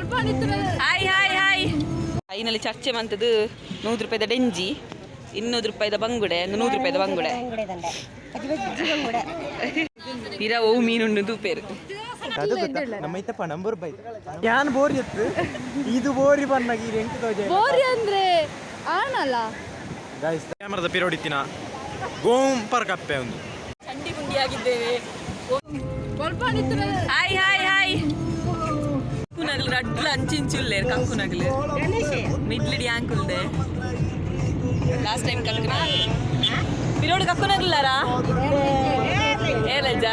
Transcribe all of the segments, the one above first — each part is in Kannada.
Hi hi hi. ಐನಲ್ಲಿ ಚರ್ಚೆ ಮಂತದ್ದು 100 ರೂಪಾಯಿದ ಡೆಂಜಿ, 200 ರೂಪಾಯಿದ ಬಂಗುಡೆ, 100 ರೂಪಾಯಿದ ಬಂಗುಡೆ. ಇರ ಓ ಮೀನುಂಡು ತೂಪೇರು. ನಮ್ಮೈತ ನಂಬರ್ ಬೈ ಯಾನ್ ಬೋರಿ ಇತ್ತು ಇದು ಬೋರಿ ಬನ್ನಾಗಿ ಎಂಟು ತೋಜೆ ಬೋರಿ ಅಂದ್ರೆ ಆನಲ್ಲ ಗೈಸ್ ಕ್ಯಾಮರಾದ ಪಿರೋಡಿತ್ತಿನ ಗೋಂಪರ್ ಕಪ್ಪೆ ಒಂದು ಚಂಡಿ ಗುಂಡಿ ಆಗಿದ್ದೇವೆ. Hi hi hi. ಕಕ್ಕುನಗಲು ರಡ್ಲ ಅಂಚಿಂಚುಲ್ಲೆ ಕಕ್ಕುನಗಲು ಮಿಡ್ಲಿಡಿ ಆಂಕುಲ್ದೆ ಲಾಸ್ಟ್ ಟೈಮ್ ಕಕ್ಕುನ ಪಿರೋಡ್ ಕಕ್ಕುನಗಲಾರಾ ಏಲಜ್ಜ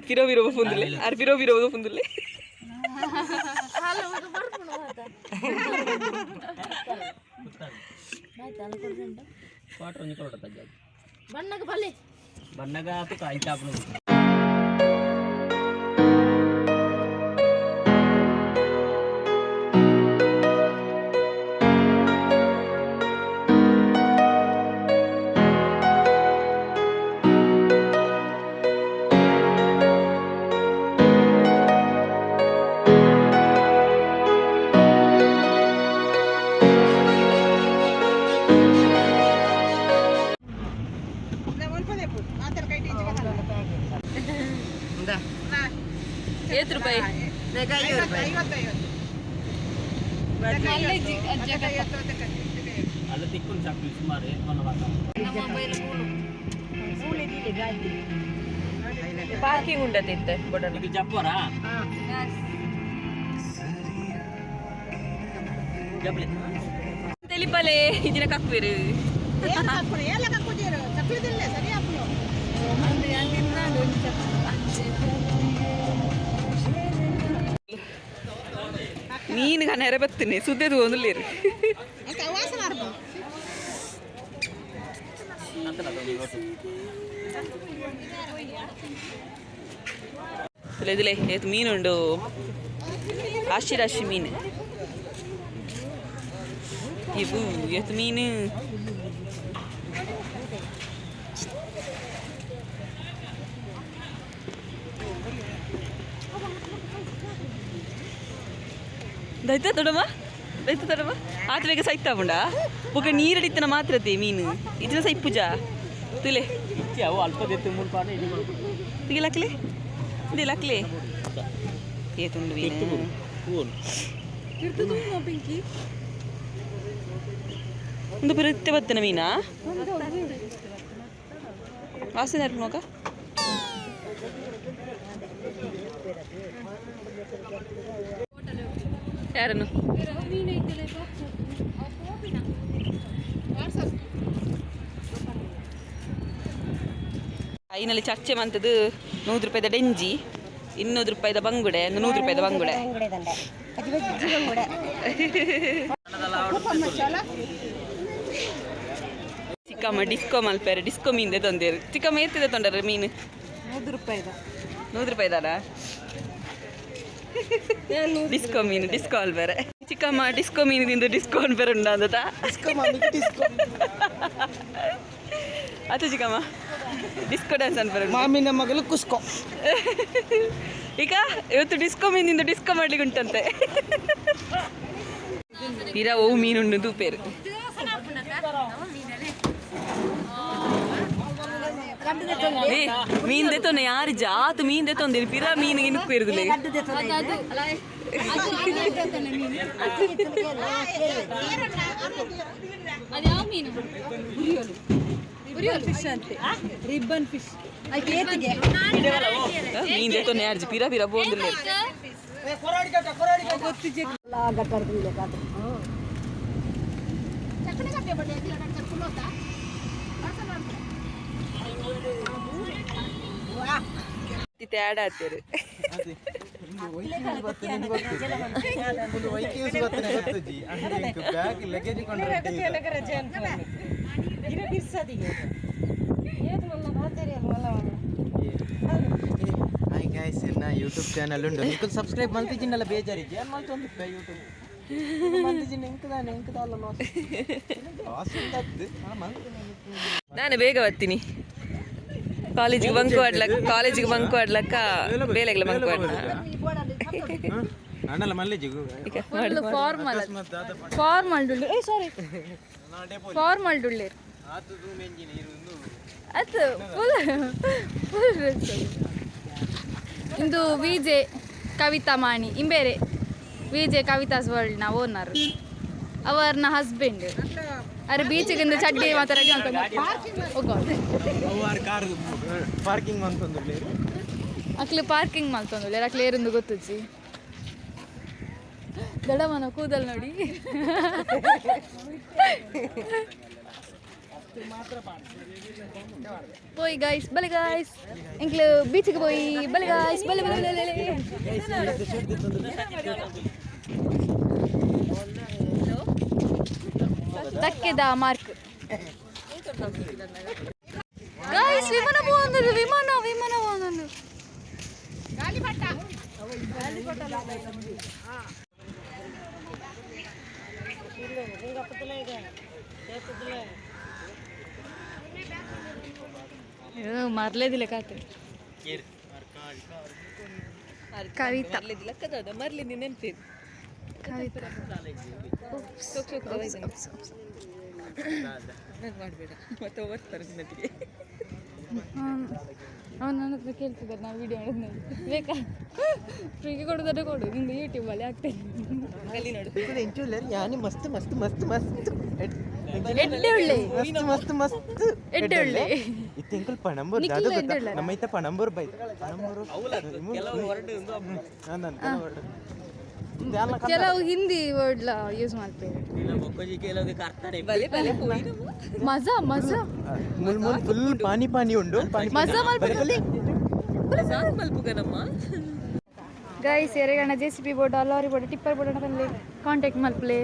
పిరో విరో ఫుందులే ఆర్ పిరో విరో ఫుందులే బన్నగ భలే బన్నగా తో కాయి చాపను ಏತ್ ರೂಪಾಯಿ ಅಲ್ಲ ತಿಕ್ಕುನ್ ಚಾಕ್ಲಿ ಸುಮಾರು ಪಾರ್ಕಿಂಗ್ ಉಂಡತಿತ್ತೆ ಇದು ಜಪ್ಪರಾ ಜಪ್ಪಲಿ ತೆಲಿಪಲೆ ಇದಿನ ಕಕ್ವೇರು ಮೀನು ನೆರೆ ಬತ್ತನೆ ಸುದ್ದದು ಒಂದುಲೇರು ಇದಿಲೆ ಏತ್ ಮೀನುಂಡು ರಾಶಿ ರಾಶಿ ಮೀನು ಇವು ಏತ್ ಮೀನು ದೈತ ತೊಡಮ್ಮ ದೈತ ತೊಡಮ್ಮ ಆತ್ರೆಗೆ ಸೈತಾ ಉಂಡ ಒಕ್ಕ ನೀರಡಿತನ ಮಾತ್ರತೆ ಮೀನು ಇದನ್ನ ಸೈ ಪೂಜಾ ತುಲೆ ಅವು ಅಲ್ಪ ದೆತ್ತು ಮೂರು ಪಾನೆ ಇದು ಮಾಡ್ಕೊಂಡು ತಿಗಿಲಾಕ್ಲಿ ದಿಲಾಕ್ಲಿ ಏತುಂಡು ಮೀನು ಫೋನ್ ಇರ್ತದು ಪಿಂಕಿ ಒಂದು ಬರುತ್ತೆ ಬತ್ತನ ಮೀನಾ ವಾಸನೆ ಇರ್ಬೇಕು ನೋಕ ಯಾರನ್ನು ಐನಲ್ಲಿ ಚರ್ಚೆ ಮಂತದ್ದು 100 ರೂಪಾಯಿದ ಡೆಂಜಿ, 200 ರೂಪಾಯಿದ ಬಂಗುಡೆ, 100 ರೂಪಾಯಿದ ಬಂಗುಡೆ. ಚಿಕ್ಕಮ್ಮ ಡಿಸ್ಕೋ ಮಲ್ಪೇರೆ ಡಿಸ್ಕೋ ಮೀನ್ದೆ ತೊಂದೇರು. ಚಿಕ್ಕಮ್ಮ ಎತ್ತಿದೆ ತೊಂಡರ ಮೀನು 100 ರೂಪಾಯಿದ 100 ರೂಪಾಯಿದಾರ ಡಿಸ್ಕೋ ಮೀನು ಡಿಸ್ಕೋ ಅಲ್ಬೇರೆ. ಚಿಕ್ಕಮ್ಮ ಡಿಸ್ಕೋ ಮೀನು ತಿಂದು ಡಿಸ್ಕೋ ಅನ್ಬೇರೆ ಉಂಡ ಅಂದದ ಆತ ಚಿಕ್ಕಮ್ಮ ಡಿಸ್ಕೋ ಡ್ಯಾನ್ಸ್ ಅನ್ಬೇರೆ ಮಾಮಿನ ಮಗಳು ಕುಸ್ಕೋ. ಈಗ ಇವತ್ತು ಡಿಸ್ಕೋ ಮೀನಿಂದ ಡಿಸ್ಕೋ ಮಾಡ್ಲಿಕ್ಕೆ ಉಂಟಂತೆ. ಇರ ಓ ಮೀನುಂಡು ತೂಪೇರು ಮೀನ್ ದೆತ್ತೊಂಡೆ ಯಾರು ಜಾತು ಮೀನ್ ದೆತ್ತೊಂದೆ ಪಿರ ಮೀನಿಗೆ ನುಕ್ಕು ಇರುದಿಲ್ಲ. ರಿಬ್ಬನ್ ಫಿಶ್ ಮೀನ್ ದೆತ್ತೊಂಡೆ ಯಾರು ಪಿರ ಪಿರ ಬೋಂದಿಲ್ಲ. ತೇಡ ಆಗ್ತೇರು ಯೂಟ್ಯೂಬ್ ಚಾನಲ್ ಉಂಟು ನಿಖಲ್ ಸಬ್ಸ್ಕ್ರೈಬ್ ಮಲ್ತಿಜಿನ್ನಲ್ಲ ಬೇಜಾರಿಗೆ ಏನು ಮಾಡ್ತೊಂದಿಪ್ಪ ಯೂಟ್ಯೂಬ್ ಮಲ್ತಿಜಿನ್ನ ಎಂಕದಾನೆ ಎಂಕದಲ್ಲ ನಾನು ಬೇಗ ಬರ್ತೀನಿ ಕಾಲೇಜಿಗೆ ಬಂಕ್ ಮಾಡ್ಲಕ್ಕ ಬೇಲೆಗ್ಲ ಬಂಕ್ ಮಾಡ್ಲ ಅಣ್ಣಲ್ಲ ಮಲ್ಲಿಜಿಗು ಫಾರ್ಮಲ್ ಫಾರ್ಮಲ್ ಡುಳ್ಳಿ ಸಾರಿ ಫಾರ್ಮಲ್ ಡುಳ್ಳಿ ಅದು ಫುಲ್ ಡ್ರೆಸ್ ಇಂದು ವಿಜೆ ಕವಿತಾ ಮಾಣಿ ಇಂಬೇರೆ ವಿಜೆ ಕವಿತಾಸ್ ವರ್ಲ್ಡ್ನ ಓನರ್ ಅವರ್ನ ಹಸ್ಬೆಂಡ್ ಅರೆ ಬೀಚಿಗೆ ಚಡ್ಡಿ ಮಾತ್ರ ರೆಡಿ ಅಂತ ಪಾರ್ಕಿಂಗ್ ಅಂತಂದ್ರೆ ಅಕ್ಲೆ ಪಾರ್ಕಿಂಗ್ ಮಾಡ್ತಂದ್ರೆ ಅಕ್ಲೆ ಏರಿಂದ ಗೊತ್ತುಚ್ಚಿ ದಡಮನ ಕೂದಲ್ ನೋಡಿ போய் गाइस ಬಲೆ गाइस ಎಂಕ್ಲು ಬೀಚಿಗೆ போய் ಬಲೆ गाइस ಬಲೆ ಬಲೆ ಬಲೆ ದಕ್ಕೆದ ಮಾರ್ಕ್ गाइस ವಿಮಾನ പോകുന്നുണ്ട് ವಿಮಾನ പോകുന്നുണ്ട് ಗಾಳಿಪಟ ಮರ್ಲೇದಿಲ್ಲ ಕಾತೆ ಕವಿತಾ ಮರ್ಲಿದ್ದು ನೆನಪಿದ್ದು ಮಾಡಬೇಡ ಮತ್ತೆ ಬರ್ತಾರೆ ನನಗೆ ಅವ್ನು ನನ್ನ ಹತ್ರ ಕೇಳ್ತಿದ್ದಾರೆ ನಾವು ವಿಡಿಯೋ ಮಾಡೋದು ಬೇಕಾ ಫ್ರೀಗೆ ಕೊಡೋದಾದ್ರೆ ಕೊಡು ನಿಂದು ಯೂಟ್ಯೂಬಲ್ಲಿ ಆಗ್ತೇನೆ ಅಲ್ಲಿ ನೋಡು ಯಾನಿ ಮಸ್ತ್ ಮಸ್ತ್ ಮಸ್ತ್ ಮಸ್ತ್ ಎಡ್ಡೆ ಒಳ್ಳೆ ಮಸ್ತ್ ಮಸ್ತ್ ಎಡ್ಡೆ ಒಳ್ಳೆ ಇತ್ತೆಂಕಲ್ ಪಣಂಬೂರ್ ದಾದು ಗೊತ್ತಾ ನಮ್ಮೈತ ಪಣಂಬೂರ್ ಬೈ ಪಣಂಬೂರು ಕೆಲವು ಹಿಂದಿ ವರ್ಡ್ಲ ಯೂಸ್ ಮಾಡ್ತೇವೆ ಮಜಾ ಮಜಾ ಫುಲ್ ಪಾನಿ ಪಾನಿ ಉಂಡು ಮಜಾ ಮಲ್ಪುಗನಮ್ಮ ಗೈಸ್ ಎರೆಗಣ JCB board lorry board tipper board ಬಂದು ಕಾಂಟ್ಯಾಕ್ಟ್ ಮಲ್ಪಲೆ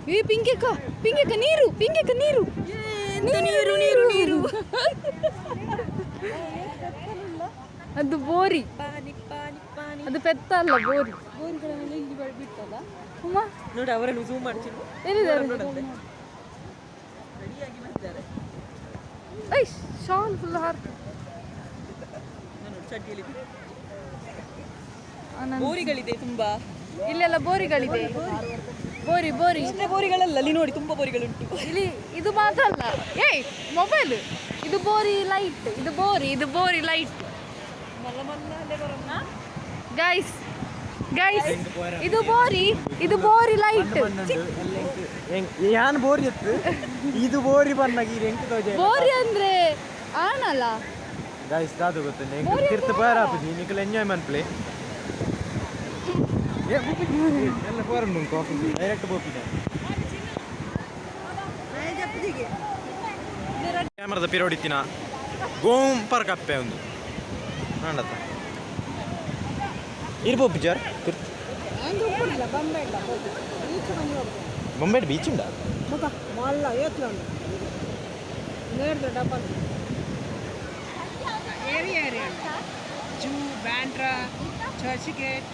ಏ ಪಿಂಕೆಕ್ಕ ನೀರು ನೀರು ನೀರು ನೀರು ಅದು ಬೋರಿ ಅದು ಪೆತ್ತ ಅಲ್ಲ ಬೋರಿ ಬೋರಿಗಳನ್ನು ಇಲ್ಲಿ ಬಿಟ್ಟಲ್ಲ ಅಮ್ಮ ನೋಡಿ ಅವರನ್ನು ಝೂಮ್ ಮಾಡ್ತೀನಿ ಐ ಶಾಲ್ ಫುಲ್ ಹಾರ್ತು ಬೋರಿಗಳಿದೆ ತುಂಬಾ ಇಲ್ಲೆಲ್ಲ ಬೋರಿಗಳಿದೆ ಬೋರಿ ಇಷ್ಟೇ ಬೋರಿಗಳಲ್ಲ ಅಲ್ಲಿ ನೋಡಿ ತುಂಬಾ ಬೋರಿಗಳುಂಟು ಇಲ್ಲಿ ಇದು ಮಾತ್ರ ಅಲ್ಲ ಏಯ್ ಮೊಬೈಲ್ ಇದು ಬೋರಿ ಲೈಟ್ ಇದು ಬೋರಿ ಲೈಟ್ ಗೈಸ್ ಇದು ಬೋರಿ ಲೈಟ್ ಯಾನ್ ಬೋರಿ ಎತ್ತು ಇದು ಬೋರಿ ಬನ್ನಾಗಿ ಬೋರಿ ಅಂದ್ರೆ ಆನಲ್ಲ ಗೈಸ್ ದಾದು ಗೊತ್ತಿಲ್ಲ ಕಿರ್ತ ಬಾರ ಆಪದಿ ನಿಕಲ್ ಎಂಜಾಯ್ ಮನ್ಪ್ಲೆ ಎಲ್ಲ ಫೋರನ್ ಕಾಫಿ ಡೈರೆಕ್ಟ್ ಬೋಪಿದೆ ಕ್ಯಾಮರಾದ ಪಿರೋಡಿತ್ತಿನ ಗೋಂಪರ್ ಕಪ್ಪೆ ಒಂದು ನಾಂಡತ್ತ ಇರ್ಬೋದು ಪಿಜರ್ ಬೊಂಬೆ ಬೀಚ್ ಉಂಟಾ Juhu Bandra Churchgate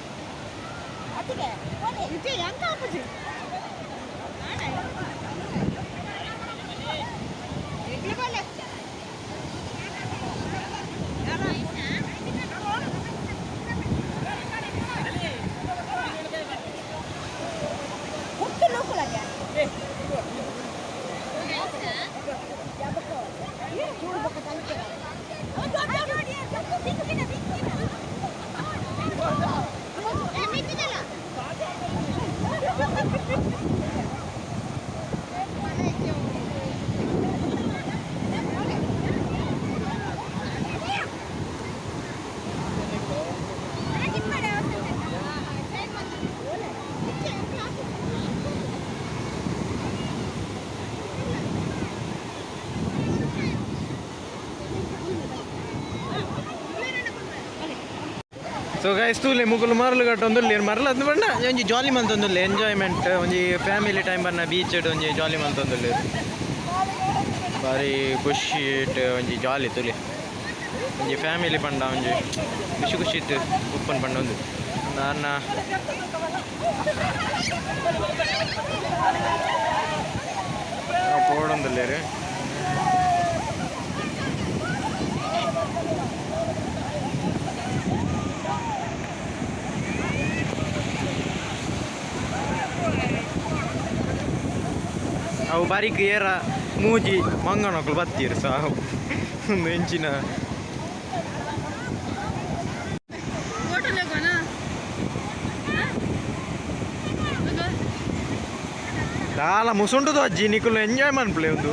so guys ತೂಲೆ ಮುಗುಲು ಮರಲು ಕಟ್ಟೊಂದುಲ್ಲೆ ಮರಲು ಅದು ಬಣ್ಣ ಒಂಜಿ ಜಾಲಿ ಮಲ್ತೊಂದುಲ್ಲೆ ಎಂಜಾಯ್ಮೆಂಟ್ ಒಂಜಿ ಫ್ಯಾಮಿಲಿ ಟೈಮ್ ಬಣ್ಣ ಬೀಚ್ ಒಂಜಿ ಜಾಲಿ ಮಲ್ತೊಂದುಲ್ಲೆ ಬಾರಿ ಖುಷಿ ಒಂಜಿ ಜಾಲಿ ತುಲೆ ಒಂಜಿ ಫ್ಯಾಮಿಲಿ ಪಂಡ ಒಂಜಿ ಖುಷಿ ಖುಷಿ ಇತ್ತು ಉಪ್ಪನ್ ಪಂಡ ಒಂದು ಅನ್ನ ಪೋಡೊಂದಲ್ಲೇರು ಅವು ಬಾರಿಕ್ ಏರ ಮೂಜಿ ಮಂಗನೊಕ್ಕಲು ಬತ್ತೀರು ಸಾವು ಒಂದು ಹೆಂಚಿನ ದಾಲ ಮುಸುಂಟದು ಅಜ್ಜಿ ನಿಕುಲು ಎಂಜಾಯ್ ಮನ್ಪ್ಲೆ ಒಂದು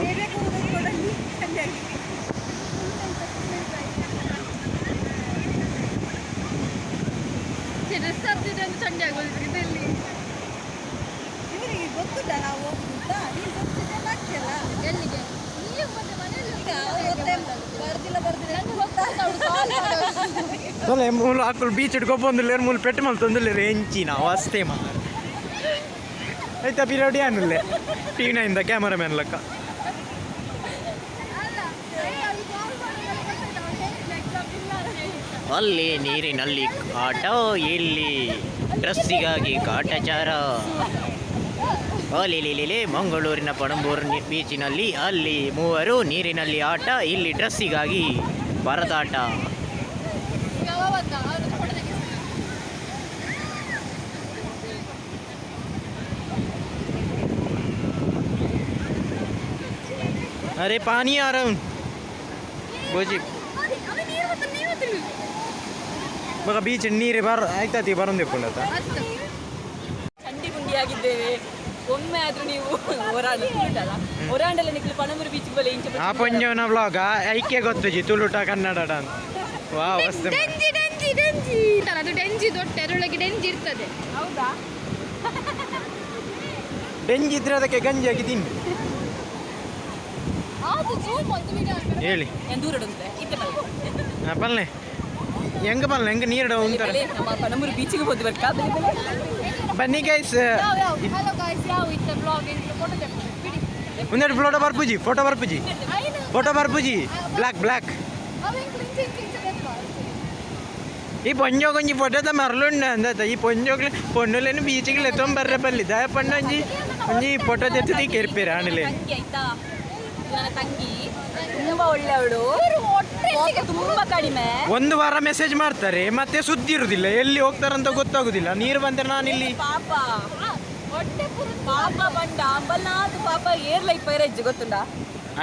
ತೊಲೆ ಮೂಲ ಹಾಕಲು ಬೀಚ್ ಇಟ್ಕೊಬಂದಿಲ್ಲ ಮೂಲ ಪೆಟ್ಟು ಮಲ್ ತಂದಿಲ್ಲ ಹೆಂಚಿನ ಅವಸ್ಥೆ ಮಾ ಆಯ್ತಾ ಪಿರಿಯಡ್ ಏನಿಲ್ಲ T9 ಕ್ಯಾಮರಾಮ್ಯಾನ್ ಲೆಕ್ಕ ಅಲ್ಲಿ ನೀರಿನಲ್ಲಿ ಆಟ ಇಲ್ಲಿ ಡ್ರೆಸ್ಸಿಗಾಗಿ ಕಾಟಾಚಾರ ಅಲಿಲಿಲಿಲಿ ಮಂಗಳೂರಿನ ಪಣಂಬೂರು ಬೀಚಿನಲ್ಲಿ ಅಲ್ಲಿ ಮೂವರು ನೀರಿನಲ್ಲಿ ಆಟ ಇಲ್ಲಿ ಡ್ರೆಸ್ಸಿಗಾಗಿ ಪರದಾಟ अरे पानी आ रहा हूँ बोजी मग बीच ನೀರು ಆಯ್ತತಿ ಬರೋದು ಎಪ್ಕೊಂಡತ್ತ ಚಂಡಿ ಗುಂಡಿಯಾಗಿದ್ದೇವೆ ಒಮ್ಮೆ ಆದ್ರೂ ನೀವು ಒರಾಂಡಲ್ಲ ನಿಕ್ಲು ಪಣಂಬೂರು ಬೀಚ್ ಬಲೆ ಇಂಚ ಆ ಪಂಜವನ ವ್ಲಾಗ್ ಐಕೆ ಗೊತ್ತುಜಿ ತುಳು ಕನ್ನಡ ಅಂತ ವಾ ವಸ್ತು ಡೆಂಜಿ ಡೆಂಜಿ ಡೆಂಜಿ ಅದು ಡೆಂಜಿ ದೊಡ್ಡ ಅದರೊಳಗೆ ಡೆಂಜಿ ಇರ್ತದೆ ಹೌದಾ ಡೆಂಜಿ ಇದ್ರೆ ಅದಕ್ಕೆ ಗಂಜಿ ಹಾಕಿ ತಿನ್ನಿ ಹೇಳಿ ಪಲ್ಲೆ ಹೆಂಗ ಪಲ್ಲೆ ಹೆಂಗ ನೀರು ಉಂಟಾರೆ ಪಣಂಬೂರು ಬೀಚಿಗೆ ಹೋದ್ ಬರ್ತಾ ಬನ್ನಿ ಗೈಸ್ ಒಂದೆರಡು ಫೋಟೋ ಬರ್ಪುಜಿ ಬ್ಲಾಕ್ ಈ ಪೊಂಜೋಗೊಂಜಿ ಫೋಟೋದ ಮರಳುಂಡ ಅಂದ ಈ ಪೊಂಜೋಗ್ಲಿ ಪೊಣ್ಣುಲೇನು ಬೀಚಿಗೆ ಎತ್ತೊಂಡ್ ಬರ್ರೆ ಬಲ್ಲಿ ದಯ ಪಂಡ ಒಂಜಿ ಫೋಟೋ ತೆತ್ತದಿ ಕೆರ್ಪೇರ ಆಣಲೆ ನನ್ನ ತಂಗಿ ತುಂಬಾ ಒಳ್ಳೆಯವಳು ತುಂಬಾ ಕಡಿಮೆ ಒಂದು ವಾರ ಮೆಸೇಜ್ ಮಾಡ್ತಾರೆ ಮತ್ತೆ ಸುದ್ದಿ ಇರುದಿಲ್ಲ ಎಲ್ಲಿ ಹೋಗ್ತಾರಂತ ಗೊತ್ತಾಗುದಿಲ್ಲ ನೀರು ಬಂದ್ರೆ ನಾನಿಲ್ಲಿ ಪಾಪ ಬಂಡ ಅಂಬಲ್ನಾಥ್ ಪಾಪ ಏರ್ ಲೈಫ್ ಪೈರಜ್ಜಿ ಗೊತ್ತುಂಡ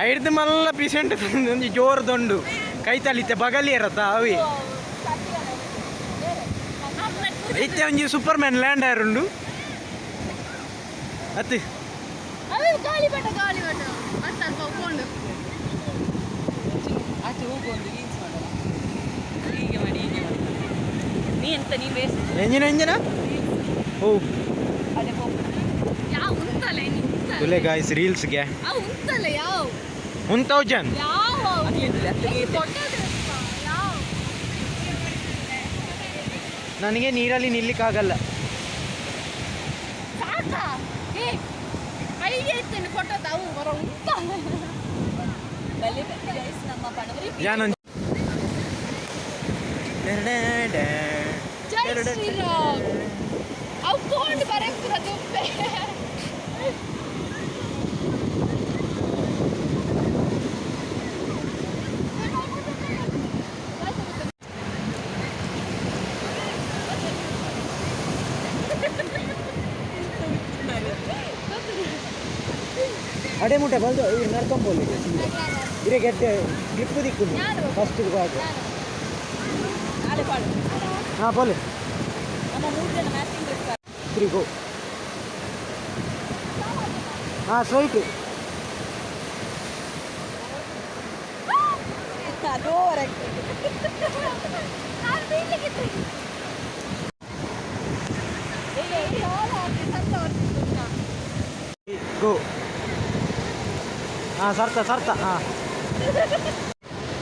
ಐದು ಮಲ್ಲ ಪೀಸೆಂಟ್ ಒಂದು ಜೋರ್ದೊಂಡು ಕೈ ತಲಿತೆ ಬಗಲಿ ಇರತ್ತ ಅವಿ ಇತ್ತೆ ಒಂಜಿ ಸೂಪರ್ ಮ್ಯಾನ್ ಲ್ಯಾಂಡ್ ಆರುಂಡು ಅತ್ತಿ ಗಾಳಿಪಟ ಸ್ವಲ್ಪ ಉಪ್ಕೊಂಡು ಆಚೆ ಹೋಗು ಒಂದು ರೀಲ್ಸ್ ಮಾಡೋಣ ಹೀಗೆ ಮಾಡಿ ನೀ ಎಂತ ನೀ ವೇಸ್ಟ್ ಎಂಜಿನ ಓ ಅದೇ ಹೋಗು ಯಾವ ಉಂಟಲ್ಲ ತುಲೆ ಗಾಯ್ಸ್ ರೀಲ್ಸ್ಗೆ ಯಾವ ಉಂಟಲ್ಲ ಯಾವ 1000 ಯಾವ ನನಗೆ ನೀರಲ್ಲಿ ನಿಲ್ಲಿಕ್ಕಾಗಲ್ಲ ಸಾಕಾ ಕೈಗೆ ಇರ್ತೇನೆ ಫೋಟೋ ತಾವು ಬರೋ ಉಂಟ ನಮ್ಮ ಪಣವರಿ ಯಾನೊಂದು ಜೈ ಶ್ರೀರಾಮ್ ಅವು ಕೊಂಡು ಬರಂಪುರ ದುಂಬೆ ಅಡೆ ಮುಟ್ಟೆ ಬಂದು ಇವ್ರು ನಡ್ಕೊಂಬೋಲಿ ಇರೇ ಗೆಡ್ಡೆ ಗ್ಲಿಪ್ಪು ದಿಕ್ಕುದು ಫಸ್ಟ್ ಹಾಗೆ ನಾಳೆ ಪಾಡು ಹಾಂ ಬೋಲೆ ನಮ್ಮ 3 ಜನ ಮ್ಯಾಚಿಂಗ್ ಡ್ರೆಸ್ ಗೋ ಹಾಂ ಸ್ಟ್ರೈಟ್ ಅದೋವರೆಗೆ ಗೋ ಹಾಂ ಸರ್ತ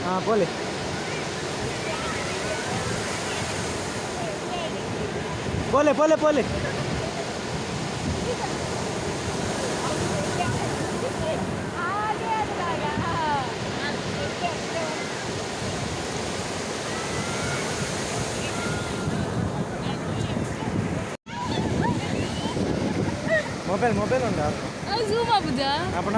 ಹಾಂ ಬೋಲೆ ಬೋಲೆ ಮೊಬೈಲ್ ಉಂಟಾ ಝೂಮ್ ಆಗುದಾ ಅಪ್ಪಣ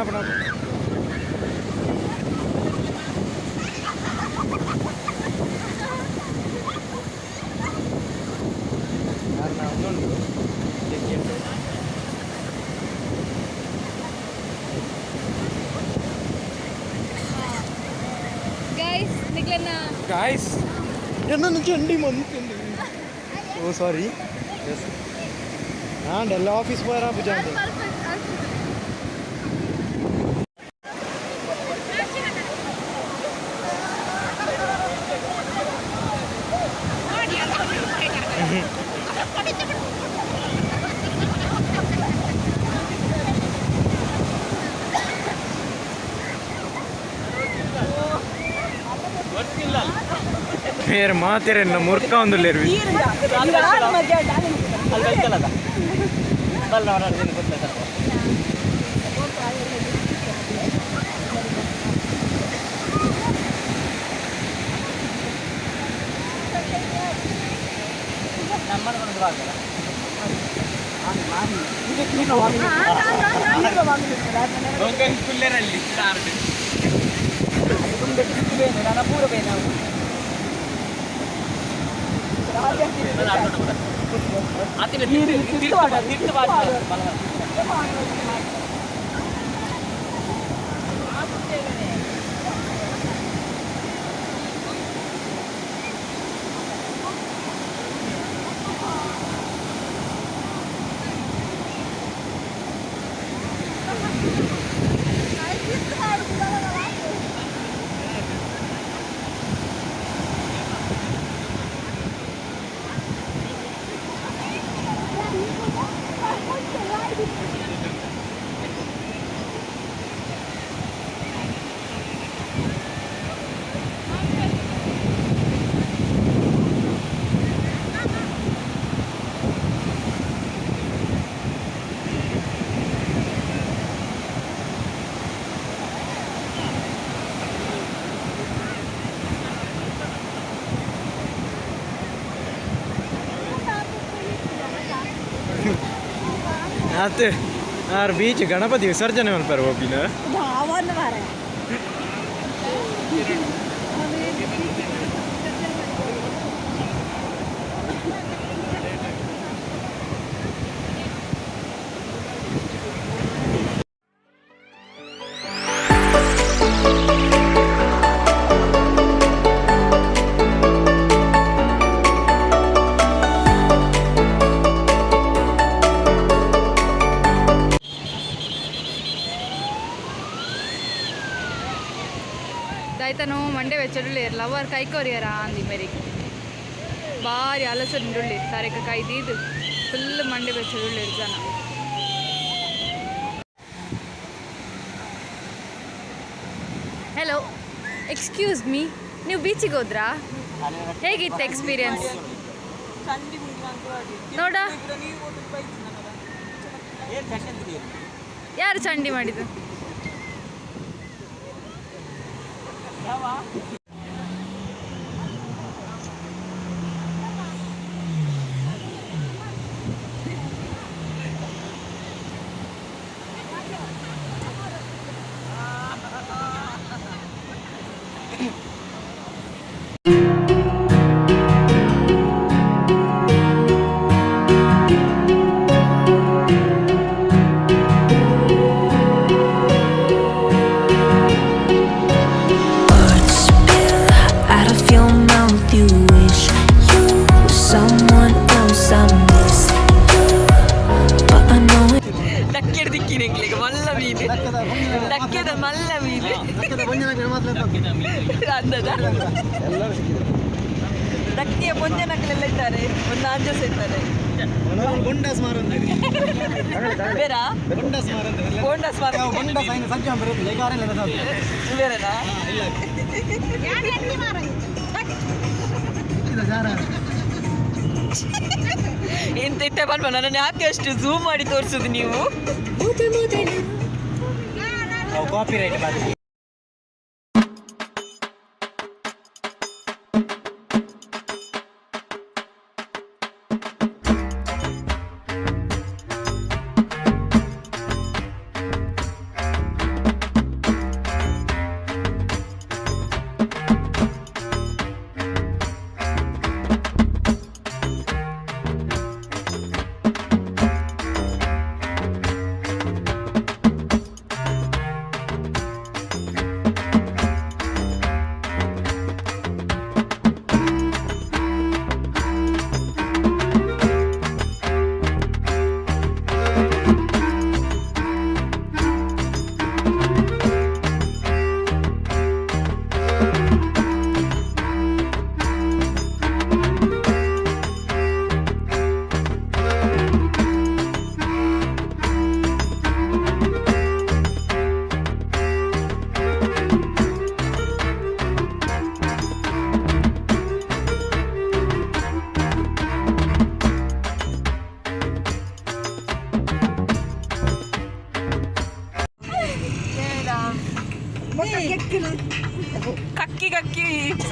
ಗೈಸ್ ನಿಗ್ಲನ್ನ ಗಾಯ್ಸ್ എന്നൊന്ന് ചണ്ടി വന്നിട്ടുണ്ട് ഓ സോറി യെസ് എല്ലാ ഓഫീസ് പോയാ പൂജാണ്ട് ಬೇರೆ ಮಾತೇರೆ ಮುರ್ಕ ಒಂದು ಅಲ್ಲಿ ಬೈಕಲ್ಲದ ಬಲ್ಲ ಗೊತ್ತಾಯ್ತು ಆತು ಆರು ಬೀಚ್ ಗಣಪತಿ ವಿಸರ್ಜನೆ ಮಲ್ಪಾರ ಒಬ್ಬಿನ ದಾಯ್ತನು ಮಂಡೆ వెచ్చడులేరు లవర్ కైకోరియరా అంది మరి భారీ అలసండులేరు తారేక కైదీదు ఫుల్ మండే వెచ్చడులేరు జನ ಹಲೋ ಎಕ್ಸ್ಕ್ಯೂಸ್ ಮೀ ನೀವು ಬೀಚಿಗೆ ಹೋದ್ರಾ ಹೇಗಿತ್ತು ಎಕ್ಸ್ಪೀರಿಯನ್ಸ್ ನೋಡ ಯಾರು ಚಂಡಿ ಮಾಡಿದ್ದು ದಕ್ಕಿಯ ಪೊಂಜನಕ್ಕಲೆಲ್ಲ ಇದ್ದಾರೆ ಒಂದು ಆಂಜಸ್ ಇರ್ತಾರೆ ಬೇರಾ ಬೋಂಡಾಸ್ ಬೇರೆನಾ ಎಂತ ಇತ್ತ ಬಲ್ವ ನನ್ನನ್ನು ಯಾಕೆ ಅಷ್ಟು ಝೂಮ್ ಮಾಡಿ ತೋರಿಸುದು ನೀವು ಕಾಪಿರೈಟ್ ಬಾಕಿ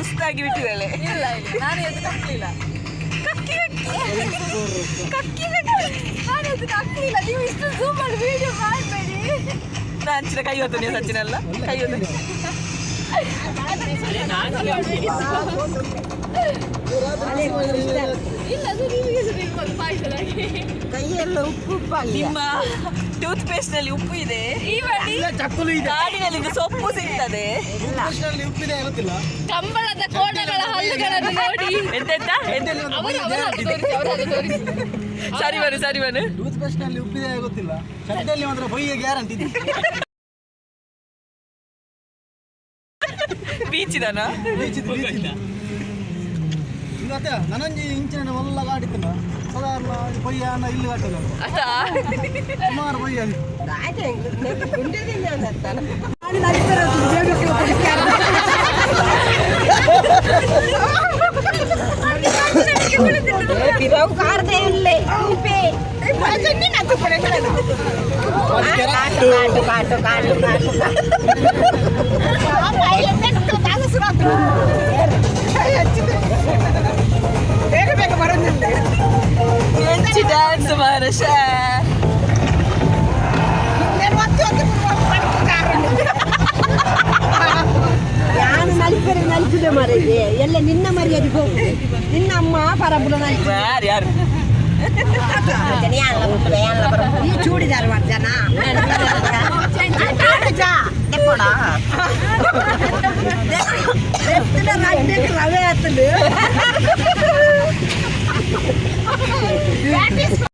ಸುಸ್ತಾಗಿ ಬಿಟ್ಟಿದ್ದಾಳೆ. ಇಲ್ಲ ಇಲ್ಲ ನಾನು ಎದ್ದು ಕಕ್ಕಲಿಲ್ಲ. ಕಕ್ಕಿ ಕಕ್ಕಿ ನಾನು ಎದ್ದು ಕಕ್ಕಲಿಲ್ಲ. ನೀವು ಇಷ್ಟು ಝೂಮ್ ಮಾಡಿ ವಿಡಿಯೋ ಮಾಡಬೇಡಿ. ನಾಚಿನ ಕೈ ಹೊತ್ತು ನೀವು ಸಚಿನಲ್ಲ ಕೈ ಹೊತ್ತು ಕೈಯೆಲ್ಲ ಉಪ್ಪು ನಿಮ್ಮ ಟೂತ್ ಪೇಸ್ಟ್ ನಲ್ಲಿ ಉಪ್ಪು ಇದೆ, ಕಾಡಿನಲ್ಲಿ ಇದು ಸೊಪ್ಪು ಸಿಗ್ತದೆ. ಕಂಬಳದ ಕೋಣಗಳ ಹಲ್ಲುಗಳನ್ನು ನೋಡಿ ಸರಿ ಬರು ಸರಿ ಬರು. ಟೂತ್ ಪೇಸ್ಟ್ ನಲ್ಲಿ ಉಪ್ಪಿದೆ ಗೊತ್ತಿಲ್ಲ, ಚಡ್ಡಲ್ಲಿ ಮಾತ್ರ ಬೊಯ್ಯ ಗ್ಯಾರಂಟಿ. ಬೀಚ್ ಇದನಾ ಇವತ್ತೆ ನನಂಜಿ ಇಂಚಿನ ಒಲ್ಲ ಕಾಡಿತ್ತಲ್ಲ ಸಾಧಾರಣ ಬೊಯ್ಯ ಅನ್ನ ಇಲ್ಲಿ ಕಾಟಲ್ಲ ಅದಾ ಸುಮಾರು ಬೊಯ್ಯ ಹೆಚ್ಚು ಡ್ಯಾನ್ಸ್ ಮಾರಶ ನಾನು ನಲ್ಪಿದೆ ಮರಿದೆ ಎಲ್ಲ ನಿನ್ನ ಮರ್ಯಾದೆ ಹೋಗು. ನಿನ್ನ ಅಮ್ಮ ಪರಬುಲ ಯಾರು ಯಾರು ಈ ಚೂಡಿದಾರ ಜನ ರವೆ ಆತದು